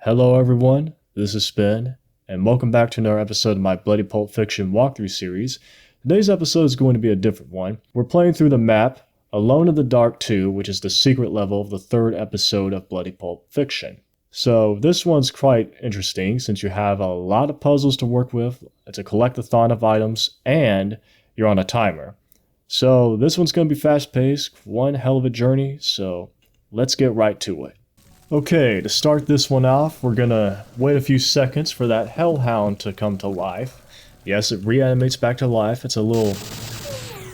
Hello everyone, this is Spin, and welcome back to another episode of my Bloody Pulp Fiction walkthrough series. Today's episode is going to be a different one. We're playing through the map Alone in the Dark 2, which is the secret level of the third episode of Bloody Pulp Fiction. So this one's quite interesting since you have a lot of puzzles to work with, it's a collectathon of items, and you're on a timer. So this one's going to be fast-paced, one hell of a journey, so let's get right to it. Okay, to start this one off, we're gonna wait a few seconds for that hellhound to come to life. Yes, it reanimates back to life. It's a little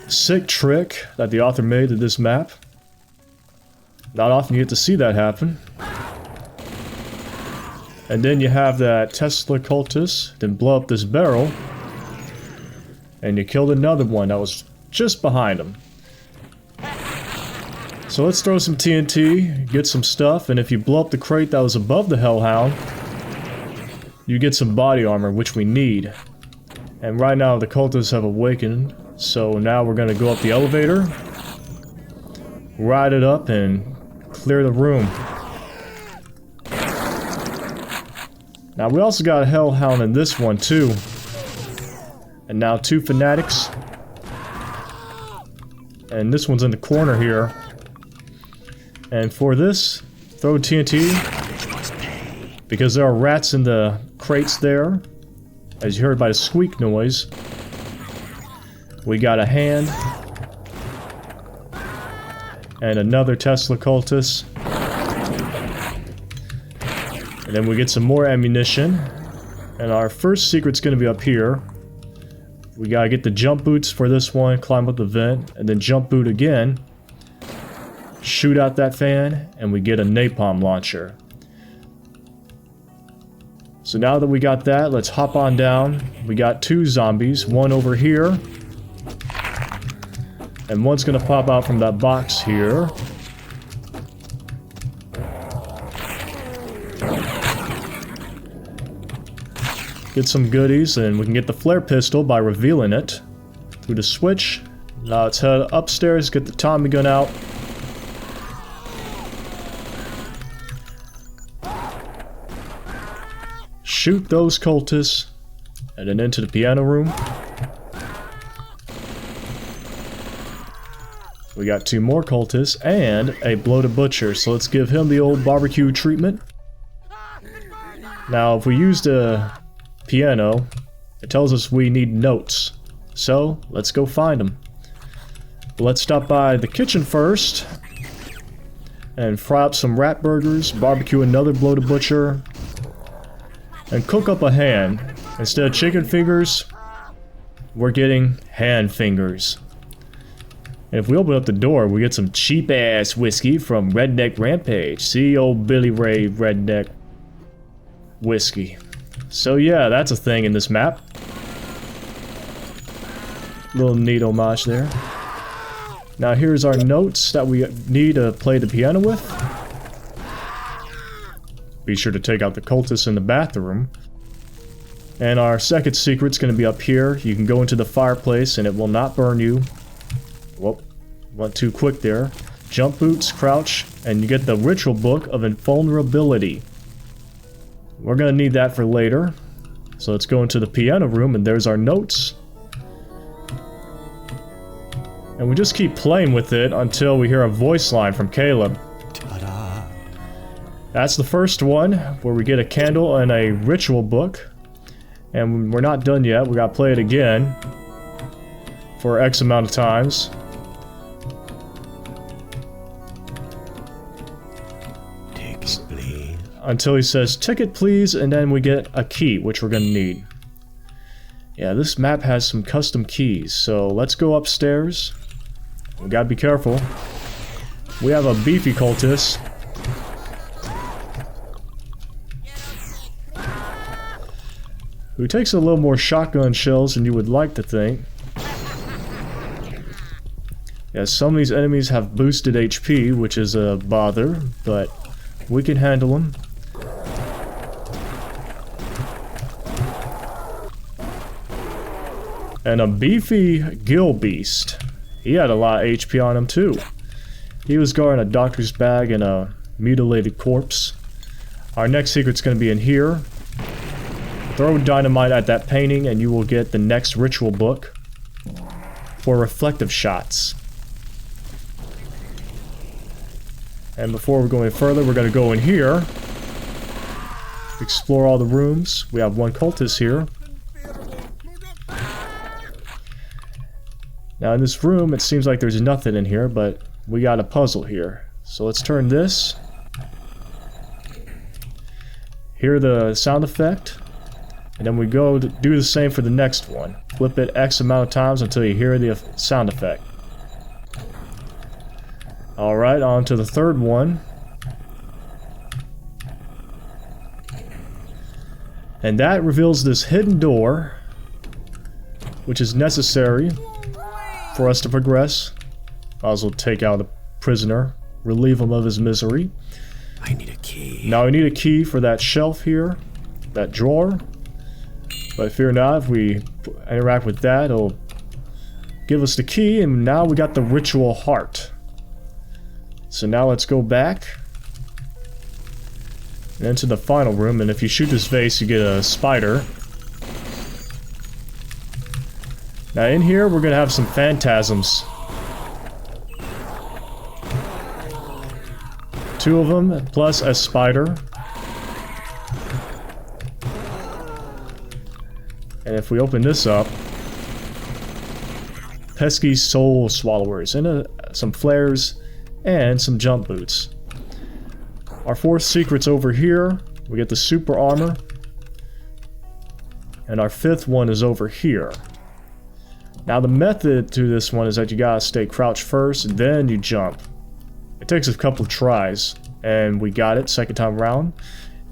sick trick that the author made to this map. Not often you get to see that happen. And then you have that Tesla cultist, then blow up this barrel. And you killed another one that was just behind him. So let's throw some TNT, get some stuff, and if you blow up the crate that was above the hellhound, you get some body armor, which we need. And right now the cultists have awakened, so now we're gonna go up the elevator, ride it up, and clear the room. Now we also got a hellhound in this one too. And now two fanatics. And this one's in the corner here. And for this, throw TNT, because there are rats in the crates there, as you heard by the squeak noise. We got a hand, and another Tesla cultist, and then we get some more ammunition, and our first secret's gonna be up here. We gotta get the jump boots for this one, climb up the vent, and then jump boot again. Shoot out that fan, and we get a napalm launcher. So now that we got that, let's hop on down. We got two zombies, one over here, and one's gonna pop out from that box here. Get some goodies, and we can get the flare pistol by revealing it through the switch. Now let's head upstairs, get the Tommy gun out. Shoot those cultists, and then into the piano room. We got two more cultists and a bloated butcher, so let's give him the old barbecue treatment. Now if we use the piano, it tells us we need notes, so let's go find them. Let's stop by the kitchen first and fry up some rat burgers, barbecue another bloated butcher, and cook up a hand. Instead of chicken fingers, we're getting hand fingers. And if we open up the door, we get some cheap ass whiskey from Redneck Rampage. See, old Billy Ray Redneck whiskey. So yeah, that's a thing in this map. Little neat homage there. Now here's our notes that we need to play the piano with. Be sure to take out the cultists in the bathroom. And our second secret's going to be up here. You can go into the fireplace and it will not burn you. Whoop, went too quick there. Jump boots, crouch, and you get the ritual book of Invulnerability. We're going to need that for later. So let's go into the piano room, and there's our notes. And we just keep playing with it until we hear a voice line from Caleb. That's the first one, where we get a candle and a ritual book. And we're not done yet, we gotta play it again for X amount of times. Ticket, please. Until he says, ticket please, and then we get a key, which we're gonna need. Yeah, this map has some custom keys, so let's go upstairs. We gotta be careful. We have a beefy cultist. Who takes a little more shotgun shells than you would like to think. Yeah, some of these enemies have boosted HP, which is a bother, but we can handle them. And a beefy gill beast. He had a lot of HP on him too. He was guarding a doctor's bag and a mutilated corpse. Our next secret's going to be in here. Throw dynamite at that painting and you will get the next ritual book for reflective shots. And before we go any further, we're going to go in here, explore all the rooms. We have one cultist here. Now in this room, it seems like there's nothing in here, but we got a puzzle here. So let's turn this. Hear the sound effect. And then we go to do the same for the next one. Flip it X amount of times until you hear the sound effect. Alright, on to the third one. And that reveals this hidden door, which is necessary for us to progress. Might as well take out the prisoner, relieve him of his misery. I need a key. Now we need a key for that shelf here, that drawer. But fear not, if we interact with that, it'll give us the key, and now we got the ritual heart. So now let's go back and into the final room, and if you shoot this vase, you get a spider. Now in here, we're gonna have some phantasms. 2 of them, plus a spider. And if we open this up, pesky soul swallowers, and some flares, and some jump boots. Our 4th secret's over here. We get the super armor. And our 5th one is over here. Now the method to this one is that you gotta stay crouched first, then you jump. It takes a couple of tries, and we got it 2nd time around.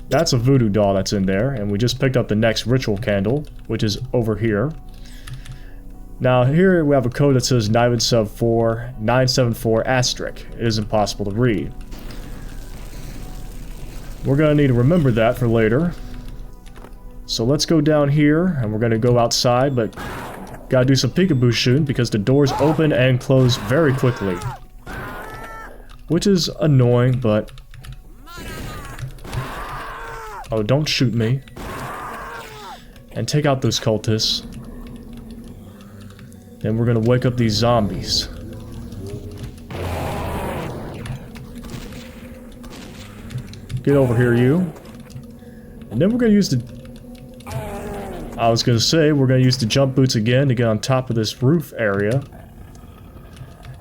That's a voodoo doll that's in there, and we just picked up the next ritual candle, which is over here. Now here we have a code that says 974 asterisk. It is impossible to read. We're gonna need to remember that for later. So let's go down here, and we're gonna go outside, but gotta do some peekaboo shooting because the doors open and close very quickly. Which is annoying, but... Oh, don't shoot me. And take out those cultists. Then we're gonna wake up these zombies. Get over here, you. And then we're gonna use the... I was gonna say, we're gonna use the jump boots again to get on top of this roof area.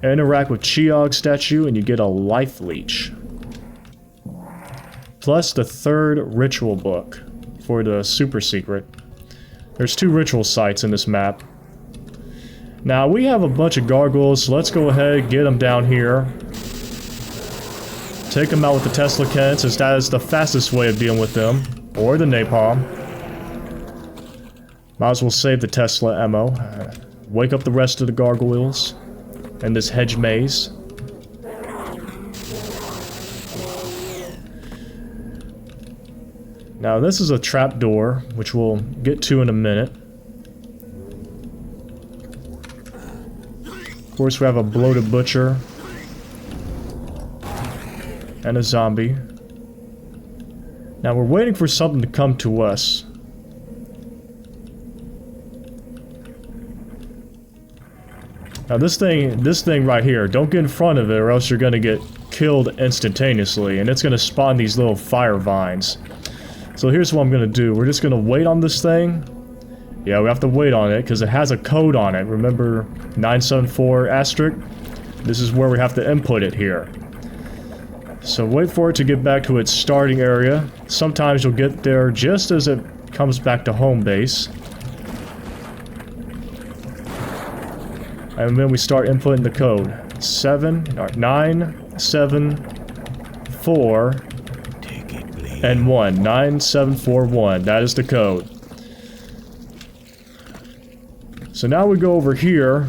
Interact with Chiog statue and you get a life leech. Plus the 3rd ritual book for the super secret. There's 2 ritual sites in this map. Now we have a bunch of gargoyles, so let's go ahead and get them down here. Take them out with the Tesla can, since that is the fastest way of dealing with them. Or the napalm. Might as well save the Tesla ammo. Wake up the rest of the gargoyles. And this hedge maze. Now this is a trap door, which we'll get to in a minute. Of course we have a bloated butcher. And a zombie. Now we're waiting for something to come to us. Now this thing right here, don't get in front of it or else you're gonna get killed instantaneously, and it's gonna spawn these little fire vines. So here's what I'm gonna do. We're just gonna wait on this thing. Yeah, we have to wait on it because it has a code on it. Remember 974 asterisk? This is where we have to input it here. So wait for it to get back to its starting area. Sometimes you'll get there just as it comes back to home base. And then we start inputting the code. 974 and 1. 9741. That is the code. So now we go over here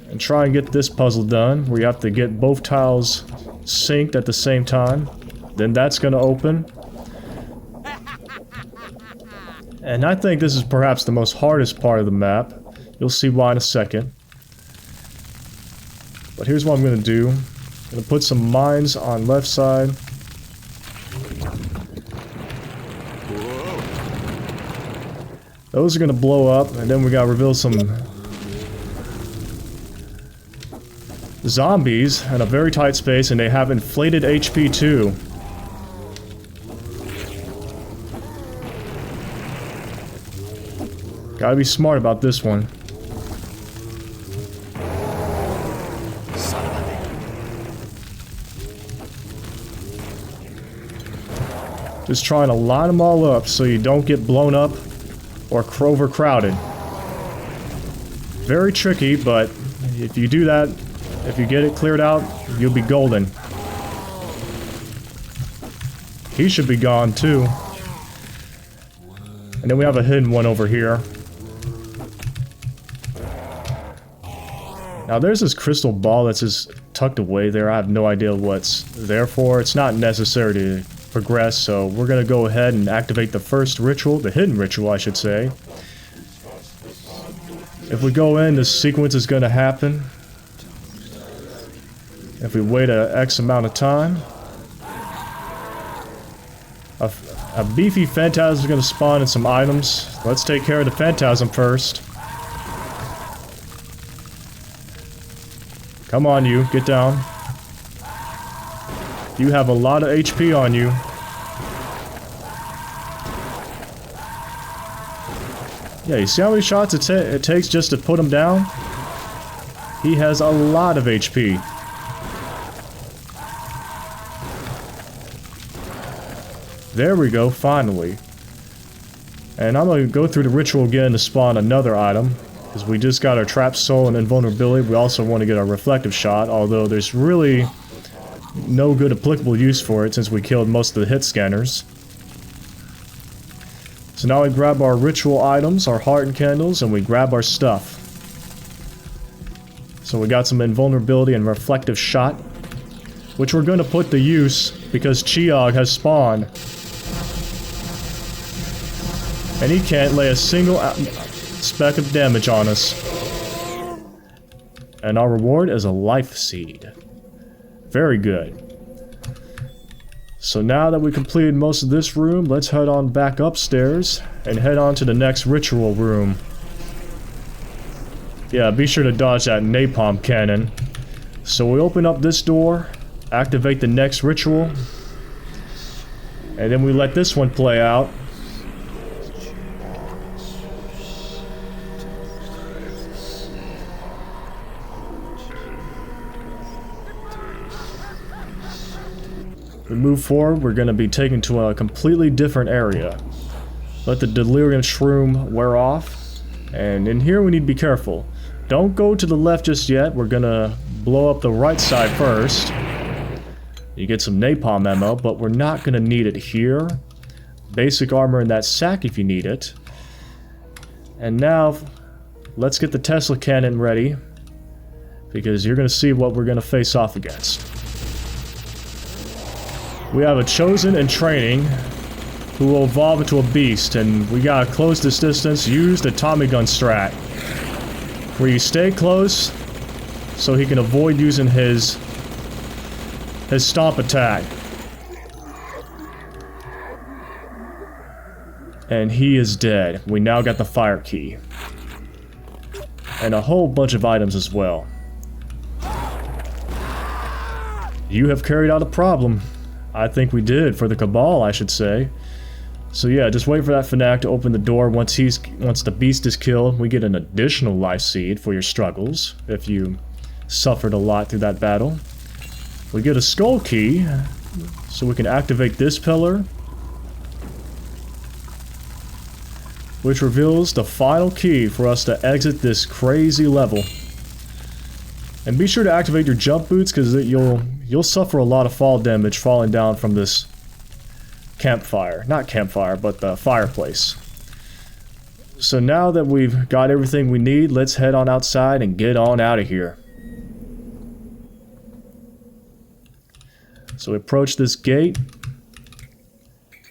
and try and get this puzzle done, where you have to get both tiles synced at the same time. Then that's going to open. And I think this is perhaps the most hardest part of the map. You'll see why in a second. But here's what I'm going to do. I'm going to put some mines on left side. Those are gonna blow up, and then we gotta reveal some zombies in a very tight space, and they have inflated HP too. Gotta be smart about this one. Just trying to line them all up so you don't get blown up or overcrowded. Very tricky, but if you do that, if you get it cleared out, you'll be golden. He should be gone too. And then we have a hidden one over here. Now there's this crystal ball that's just tucked away there. I have no idea what's there for. It's not necessary to progress, so we're gonna go ahead and activate the first ritual, the hidden ritual I should say. If we go in, this sequence is gonna happen. If we wait a X amount of time, a beefy phantasm is gonna spawn in some items. Let's take care of the phantasm first. Come on you, get down. You have a lot of HP on you. Yeah, you see how many shots it takes just to put him down? He has a lot of HP. There we go, finally. And I'm going to go through the ritual again to spawn another item. Because we just got our Trapped Soul and Invulnerability. We also want to get our Reflective Shot, although there's really no good applicable use for it since we killed most of the hit scanners. So now we grab our ritual items, our heart and candles, and we grab our stuff. So we got some Invulnerability and Reflective Shot, which we're going to put to use because Chiog has spawned. And he can't lay a single speck of damage on us. And our reward is a life seed. Very good. So now that we completed most of this room, let's head on back upstairs and head on to the next ritual room. Yeah, be sure to dodge that napalm cannon. So we open up this door, activate the next ritual, and then we let this one play out. We move forward, we're going to be taken to a completely different area. Let the delirium shroom wear off. And in here we need to be careful. Don't go to the left just yet, we're going to blow up the right side first. You get some napalm ammo, but we're not going to need it here. Basic armor in that sack if you need it. And now, let's get the Tesla cannon ready. Because you're going to see what we're going to face off against. We have a chosen in training who will evolve into a beast, and we gotta close this distance, use the Tommy gun strat. Where you stay close so he can avoid using his stomp attack. And he is dead. We now got the fire key. And a whole bunch of items as well. You have carried out a problem. I think we did, for the Cabal, I should say. So yeah, just wait for that Fnac to open the door. Once the beast is killed, we get an additional life seed for your struggles, if you suffered a lot through that battle. We get a skull key, so we can activate this pillar, which reveals the final key for us to exit this crazy level. And be sure to activate your jump boots, because you'll suffer a lot of fall damage falling down from this campfire. Not campfire, but the fireplace. So now that we've got everything we need, let's head on outside and get on out of here. So we approach this gate.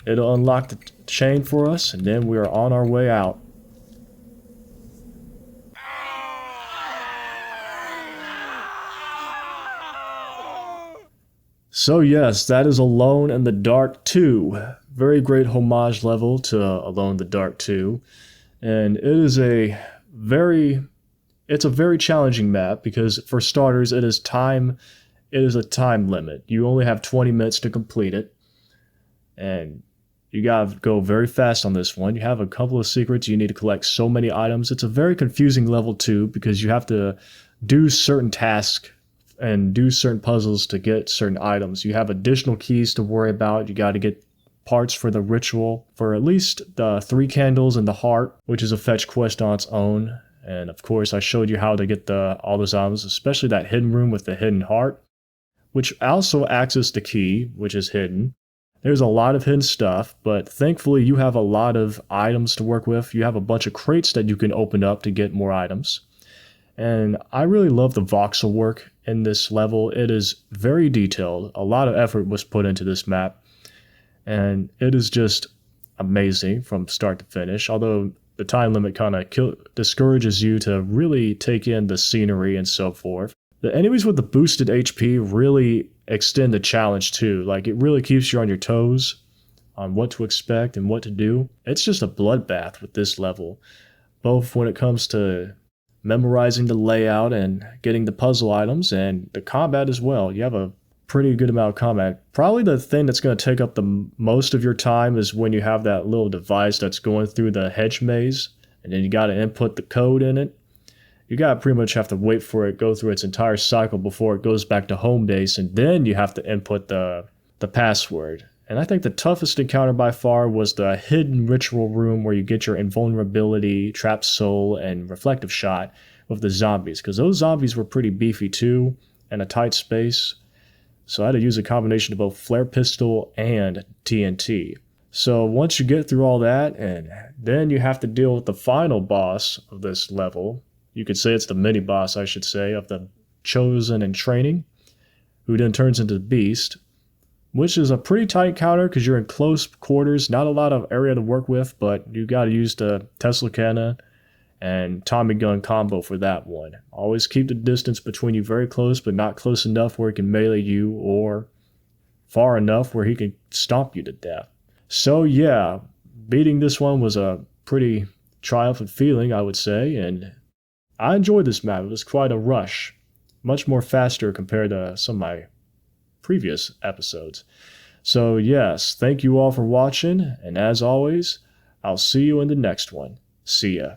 It'll unlock the chain for us, and then we are on our way out. So yes, that is Alone in the Dark 2. Very great homage level to Alone in the Dark 2. And it's a very challenging map because for starters it is a time limit. You only have 20 minutes to complete it. And you gotta go very fast on this one. You have a couple of secrets. You need to collect so many items. It's a very confusing level too because you have to do certain tasks and do certain puzzles to get certain items. You have additional keys to worry about. You got to get parts for the ritual for at least the 3 candles and the heart, which is a fetch quest on its own. And of course, I showed you how to get all those items, especially that hidden room with the hidden heart, which also acts as the key, which is hidden. There's a lot of hidden stuff, but thankfully you have a lot of items to work with. You have a bunch of crates that you can open up to get more items. And I really love the voxel work in this level. It is very detailed. A lot of effort was put into this map. And it is just amazing from start to finish. Although the time limit kind of discourages you to really take in the scenery and so forth. The enemies with the boosted HP really extend the challenge too. Like, it really keeps you on your toes on what to expect and what to do. It's just a bloodbath with this level, both when it comes to memorizing the layout and getting the puzzle items and the combat as well. You have a pretty good amount of combat. Probably the thing that's going to take up the most of your time is when you have that little device that's going through the hedge maze, and then you got to input the code in it. You got to pretty much have to wait for it go through its entire cycle before it goes back to home base, and then you have to input the password. And I think the toughest encounter by far was the hidden ritual room where you get your invulnerability, trapped soul, and reflective shot with the zombies, because those zombies were pretty beefy too in a tight space. So I had to use a combination of both flare pistol and TNT. So once you get through all that, and then you have to deal with the final boss of this level. You could say it's the mini boss, I should say, of the Chosen and Training, who then turns into the Beast, which is a pretty tight counter because you're in close quarters, not a lot of area to work with, but you got to use the Tesla cannon and Tommy gun combo for that one. Always keep the distance between you very close, but not close enough where he can melee you, or far enough where he can stomp you to death. So yeah, beating this one was a pretty triumphant feeling, I would say, and I enjoyed this map. It was quite a rush, much more faster compared to some of my previous episodes. So yes, thank you all for watching, and as always, I'll see you in the next one. See ya.